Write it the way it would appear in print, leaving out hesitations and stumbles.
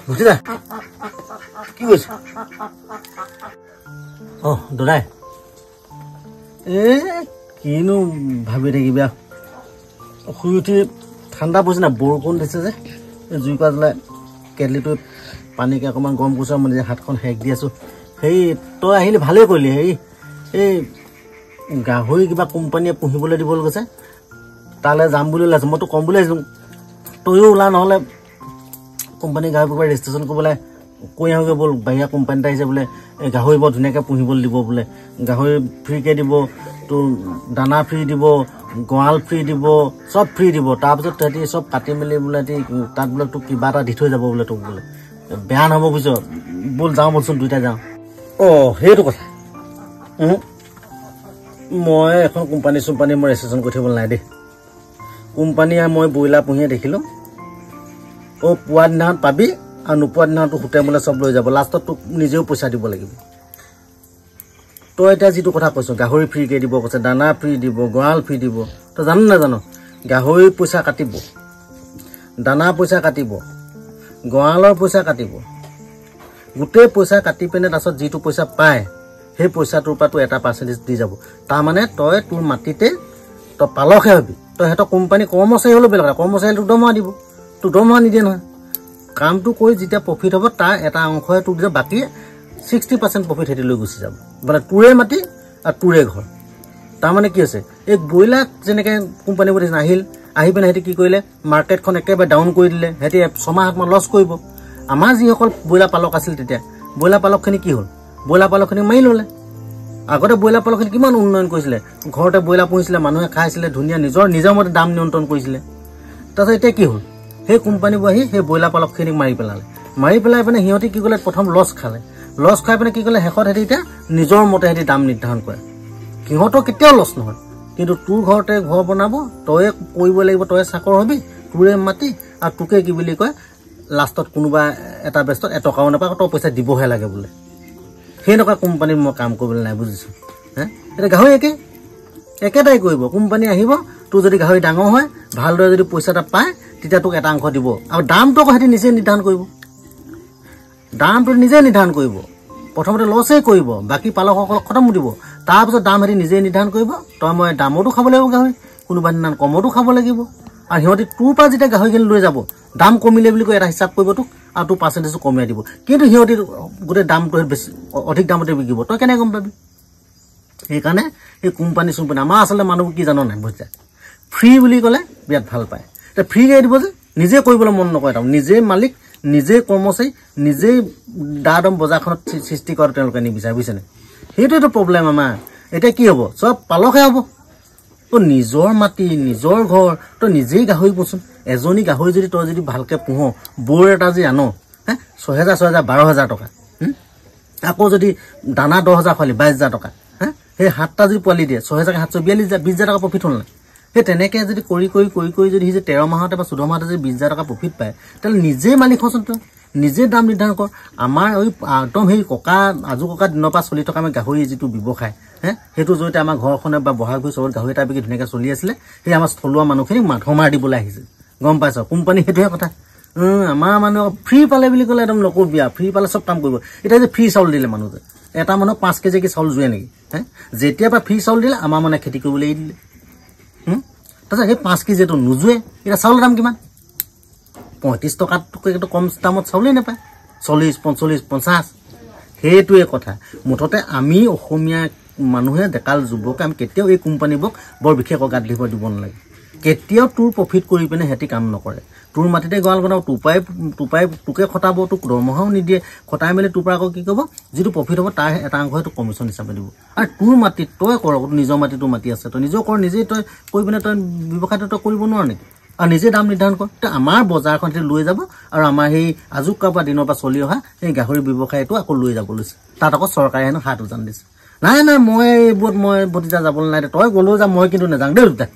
ভতিজা কি কৈছে দাদাই কিনো ভাবি থাকিবা শুই উঠি ঠাণ্ডা পৰিছে না বৰষুণ দিছে যে জুইকুৰা জ্বলাই কেটলিটো পানীকে অকণমান গৰম কৰিছো মই নিজে হাতখন সেক দি আছো সেই তই আহিলে ভালেই কৰিলি এই গাহৰি কিবা কোম্পানীয়ে পুহিবলৈ দিবলৈ কৈছে তালৈ যাম বুলি ওলাইছো মইতো কম বুলি আহিছোঁ তইও ওলা নহ'লে কোম্পানী গাহৰি পুহিব ৰেজিষ্ট্ৰেশ্যন কৰিবলৈ কৈ আহোঁগৈ ব'ল বাহিৰা কোম্পানী এটা আহিছে বোলে এই গাহৰি বৰ ধুনীয়াকৈ পুহিবলৈ দিব বোলে গাহৰি ফ্ৰীকৈ দিব তোৰ দানা ফ্ৰী দিব গঁৰাল ফ্ৰী দিব চব ফ্ৰী দিব তাৰপিছত সিহঁতি চব কাটি মেলি বোলে তাত বোলে তোক কিবা এটা দি থৈ যাব বোলে তোক বোলে বেয়া নহ'ব বুজিছ ব'ল যাওঁ বলচোন দুইটা যাওঁ সেইটো কথা মই এখন কোম্পানী চোম্পানী মই ৰেজিষ্ট্ৰেশ্যন কৰি থাকিব নাই দেই কোম্পানীয়ে মই ব্ৰইলাৰ পুহিয়ে দেখিলোঁ পোৱা দিনাখন পাবি আৰু নোপোৱা দিনাখন তোক হোটেল বোলে চব লৈ যাব লাষ্টত তোক নিজেও পইচা দিব লাগিব তই এতিয়া যিটো কথা কৈছ গাহৰি ফ্ৰীকৈ দিব কৈছে দানা ফ্ৰী দিব গঁৰাল ফ্ৰী দিব তই জানো নাজানো গাহৰি পইচা কাটিব দানা পইচা কাটিব গঁৰালৰ পইচা কাটিব গোটেই পইচা কাটি পিনে তাৰপিছত যিটো পইচা পায় সেই পইচাটোৰ পৰা তোৰ এটা পাৰ্চেণ্টেজ দি যাব তাৰমানে তই তোৰ মাটিতে তই পালকহে হবি তই সিহঁতৰ কোম্পানী কৰ্মচাৰী হ'লেও বেলেগ কথা কৰ্মচাৰী তোক দৰমহা দিব তোক দৰমহা নিদিয়ে নহয় কামটো কৰি যেতিয়া প্ৰফিট হ'ব তাৰ এটা অংশহে তোক দিয়ে বাকী 60% প্ৰফিট সিহঁতি লৈ গুচি যাব মানে তোৰে মাটি আৰু তোৰে ঘৰ তাৰমানে কি হৈছে এই ব্ৰইলাৰ যেনেকৈ কোম্পানীবোৰ আহিল আহি পিনে সিহঁতি কি কৰিলে মাৰ্কেটখন একেবাৰে ডাউন কৰি দিলে সিহঁতি 6 মাহমান লছ কৰিব আমাৰ যিসকল ব্ৰইলাৰ পালক আছিল তেতিয়া ব্ৰইলাৰ পালকখিনি কি হ'ল ব্ৰইলাৰ পালকখিনি মাৰি ল'লে আগতে ব্ৰইলাৰ পালকখিনি কিমান উন্নয়ন কৰিছিলে ঘৰতে ব্ৰইলাৰ পুহিছিলে মানুহে খাইছিলে ধুনীয়া নিজৰ মতে দাম নিয়ন্ত্ৰণ কৰিছিলে তাৰপিছত এতিয়া কি হ'ল সেই কোম্পানীবোৰ আহি সেই ব্ৰইলাৰ পালকখিনিক মাৰি পেলালে মাৰি পেলাই পিনে সিহঁতি কি কৰিলে প্ৰথম লছ খাই পিনে কি কৰিলে শেষত সিহঁতি এতিয়া নিজৰ মতে সিহঁতি দাম নিৰ্ধাৰণ কৰে সিহঁতৰ কেতিয়াও লছ নহয় কিন্তু তোৰ ঘৰতে ঘৰ বনাব তয়ে কৰিব লাগিব তয়ে চাকৰ হবি তোৰে মাটি আৰু তোকে কি বুলি কয় লাষ্টত কোনোবা এটা বেষ্টত এটকাও নাপায় তই পইচা দিবহে লাগে বোলে সেইনকা কোম্পানীত মই কাম কৰিবলৈ নাই বুজিছোঁ এতিয়া গাহৰি একেটাই কৰিব কোম্পানী আহিব তোৰ যদি গাহৰি ডাঙৰ হয় ভালদৰে যদি পইচা এটা পায় তেতিয়া তোক এটা অংশ দিব আৰু দামটো আকৌ সিহঁতি নিজে নিৰ্ধাৰণ কৰিব দামটো নিজে নিৰ্ধাৰণ কৰিব প্ৰথমতে লছেই কৰিব বাকী পালকসকলক খতম দিব তাৰপিছত দাম সিহঁতি নিজে নিৰ্ধাৰণ কৰিব তই মই দামতো খাব লাগিব গাহৰি কোনোবা দিনা কমতো খাব লাগিব আৰু সিহঁতি তোৰ পৰা যেতিয়া গাহৰিখিনি লৈ যাব দাম কমিলে বুলি কৈ এটা হিচাপ কৰিব তোক আৰু তোৰ পাৰ্চেণ্টেজটো কমাই দিব কিন্তু সিহঁতি গোটেই দামটো বেছি অধিক দামতে বিকিব তই কেনেকৈ গম পাবি সেইকাৰণে এই কোম্পানী চোম্পানী আমাৰ আচলতে মানুহবোৰ কি জানো নাই বুজিছা ফ্ৰী বুলি ক'লে বিৰাট ভাল পায় এতিয়া ফ্ৰীকৈ দিব যে নিজে কৰিবলৈ মন নকৰে তাৰমানে নিজে মালিক নিজে কৰ্মচাৰী নিজেই দাদম বজাৰখনত সৃষ্টি কৰা তেওঁলোকে নিবিচাৰে বুজিছেনে সেইটোৱেতো প্ৰব্লেম আমাৰ এতিয়া কি হ'ব চব পালকহে হ'ব তই নিজৰ মাটি নিজৰ ঘৰ তই নিজেই গাহৰি পোচোন এজনী গাহৰি যদি তই যদি ভালকৈ পোহ বৰ এটা যদি আন 6,000 12,000 টকা আকৌ যদি দানা 10,000 খোৱালি 22,000 টকা সেই 7টা যদি পোৱালি দিয়ে 6,742 20,000 টকা প্ৰফিট হ'ল নাই সেই তেনেকৈ যদি কৰি যদি সি যে 13 মাহতে বা 14 মাহতে যদি 20,000 টকা প্ৰফিট পায় তেতিয়াহ'লে নিজেই মালিক হচোন তই নিজে দাম নিৰ্ধাৰণ কৰ আমাৰ একদম সেই আজু ককা দিনৰ পৰা চলি থকা আমি গাহৰি যিটো ব্যৱসায় সেইটো জৰিয়তে আমাৰ ঘৰখনে বা বহাগ বিহু চবত গাহৰি এটা বিকি ধুনীয়াকৈ চলি আছিলে সেই আমাৰ থলুৱা মানুহখিনিক মাধমাৰ দিবলৈ আহিছে গম পাইছ কোম্পানী সেইটোহে কথা আমাৰ মানুহ ফ্ৰী পালে বুলি ক'লে একদম নকবি ফ্ৰী পালে চব কাম কৰিব এতিয়া যে ফ্ৰী চাউল দিলে মানুহ যে এটা মানুহক 5 কেজি কি চাউল জোৰে নেকি যেতিয়াৰ পৰা ফ্ৰী চাউল দিলে আমাৰ মানে খেতি কৰিবলৈ এৰি দিলে তাৰপিছত সেই 5 কেজিটো নোজোৱে এতিয়া চাউলৰ দাম কিমান 35 টকাতকৈ কম দামত চাউলেই নাপায় 40 45 50 সেইটোৱে কথা মুঠতে আমি অসমীয়া মানুহে ডেকাল যুৱকে আমি কেতিয়াও এই কোম্পানীবোৰক বৰ বিশেষ অগাত দিব নালাগে কেতিয়াও তোৰ প্ৰফিট কৰি পিনে সিহঁতি কাম নকৰে তোৰ মাটিতে গঁৰাল বনাব তোকে খটাব তোক দৰমহাও নিদিয়ে খটাই মেলি তোৰ পৰা আকৌ কি ক'ব যিটো প্ৰফিট হ'ব তাৰ এটা অংশহে তোক কমিশ্যন হিচাপে দিব আৰু তোৰ মাটিত তই কৰ নিজৰ মাটি তোৰ মাটি আছে তই নিজেও কৰ নিজেই তই কৰি পিনে তই ব্যৱসায়টো তই কৰিব নোৱাৰ নেকি আৰু নিজে দাম নিৰ্ধাৰণ কৰ তই আমাৰ বজাৰখন লৈ যাব আৰু আমাৰ সেই আজুকা পৰা দিনৰ পৰা চলি অহা সেই গাহৰি ব্যৱসায়টো আকৌ লৈ যাব লৈছে তাত আকৌ চৰকাৰে হেনো হাত উজান দিছে নাই মই এইবোৰত মই ভতিজা যাবলৈ নাই তই গ'লেও যা মই কিন্তু নাযাওঁ দেই দুটা